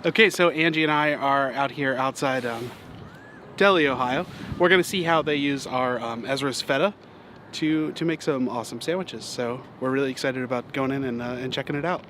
Okay, so Angie and I are out here outside Deli, Ohio. We're gonna see how they use our Ezra's Feta to make some awesome sandwiches. So we're really excited about going in and checking it out.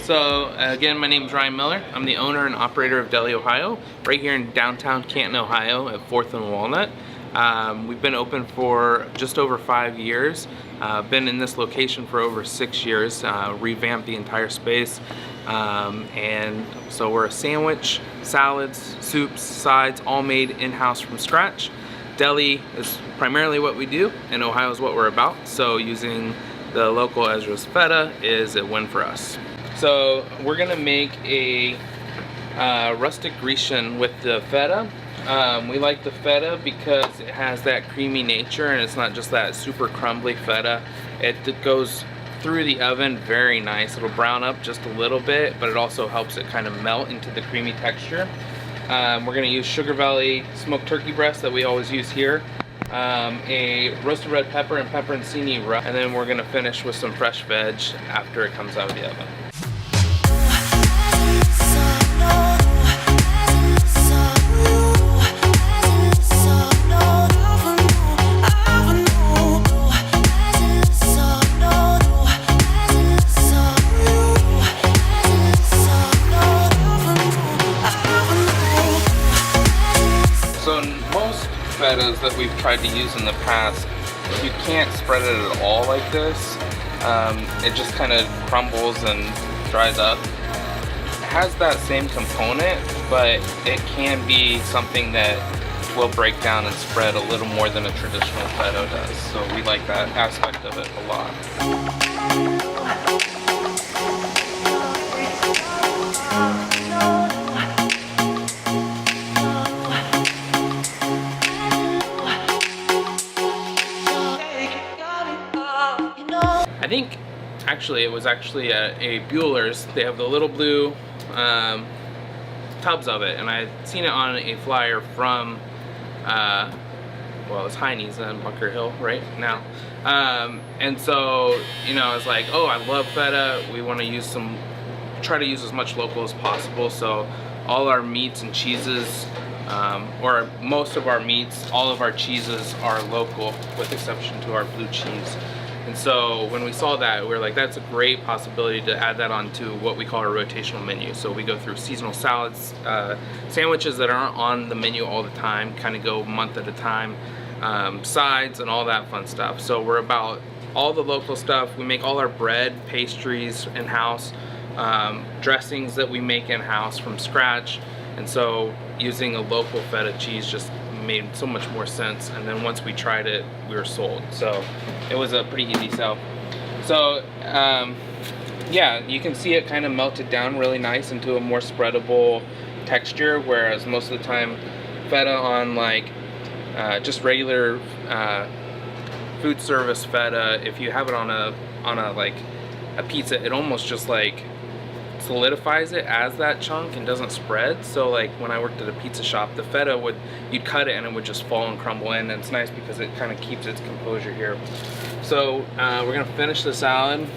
So again, my name is Ryan Miller. I'm the owner and operator of Deli Ohio, right here in downtown Canton, Ohio at 4th and Walnut. We've been open for just over 5 years. Been in this location for over 6 years, revamped the entire space. And so we're a sandwich, salads, soups, sides, all made in-house from scratch. Deli is primarily what we do, and Ohio is what we're about. So using the local Ezra's Feta is a win for us. So we're gonna make a rustic Grecian with the Feta. We like the Feta because it has that creamy nature and it's not just that super crumbly Feta. It goes through the oven very nice. It'll brown up just a little bit, but it also helps it kind of melt into the creamy texture. We're gonna use Sugar Valley smoked turkey breast that we always use here. A roasted red pepper and pepperoncini rub, and then we're gonna finish with some fresh veg after it comes out of the oven. Fetas that we've tried to use in the past, you can't spread it at all like this. It just kind of crumbles and dries up. It has that same component, but it can be something that will break down and spread a little more than a traditional feta does. So we like that aspect of it a lot. I think actually it was actually a Bueller's. They have the little blue tubs of it, and I had seen it on a flyer from well, it's Heine's in Bunker Hill right now, and so I was like, oh, I love Feta. We want to try to use as much local as possible. So all our meats and cheeses, or most of our meats, all of our cheeses are local, with exception to our blue cheese. And so when we saw that, we were like, that's a great possibility to add that onto what we call our rotational menu. So we go through seasonal salads, sandwiches that aren't on the menu all the time, kind of go month at a time, sides and all that fun stuff. So we're about all the local stuff. We make all our bread, pastries in-house, dressings that we make in-house from scratch. And so using a local feta cheese just made so much more sense, and then once we tried it, we were sold. So it was a pretty easy sell. So yeah, you can see it kind of melted down really nice into a more spreadable texture, whereas most of the time feta on like just regular food service feta, if you have it on a like a pizza, it almost just like solidifies it as that chunk and doesn't spread. So like when I worked at a pizza shop, the feta you'd cut it and it would just fall and crumble in, and it's nice because it kind of keeps its composure here. So we're gonna finish the salad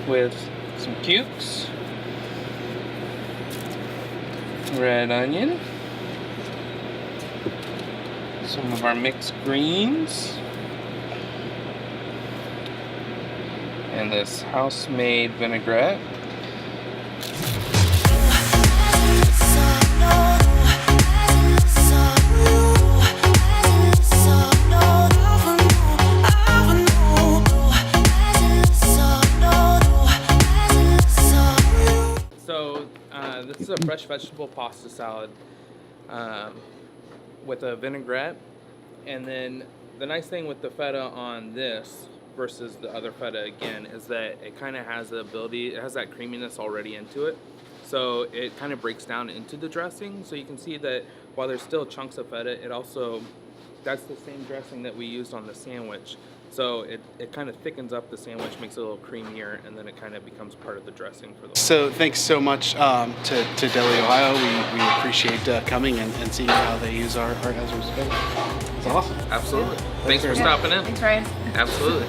with some cukes, red onion, some of our mixed greens, and this house-made vinaigrette. This is a fresh vegetable pasta salad with a vinaigrette, and then the nice thing with the feta on this versus the other feta again is that it kind of has the ability, it has that creaminess already into it. so it kind of breaks down into the dressing. So you can see that while there's still chunks of feta, it also, that's the same dressing that we used on the sandwich. So it kind of thickens up the sandwich, makes it a little creamier, and then it kind of becomes part of the dressing for the. So thanks so much to Deli Ohio. We appreciate coming and seeing how they use our Ezra's feta. It's awesome. Absolutely. Thanks for stopping in. Thanks, Ryan. Absolutely.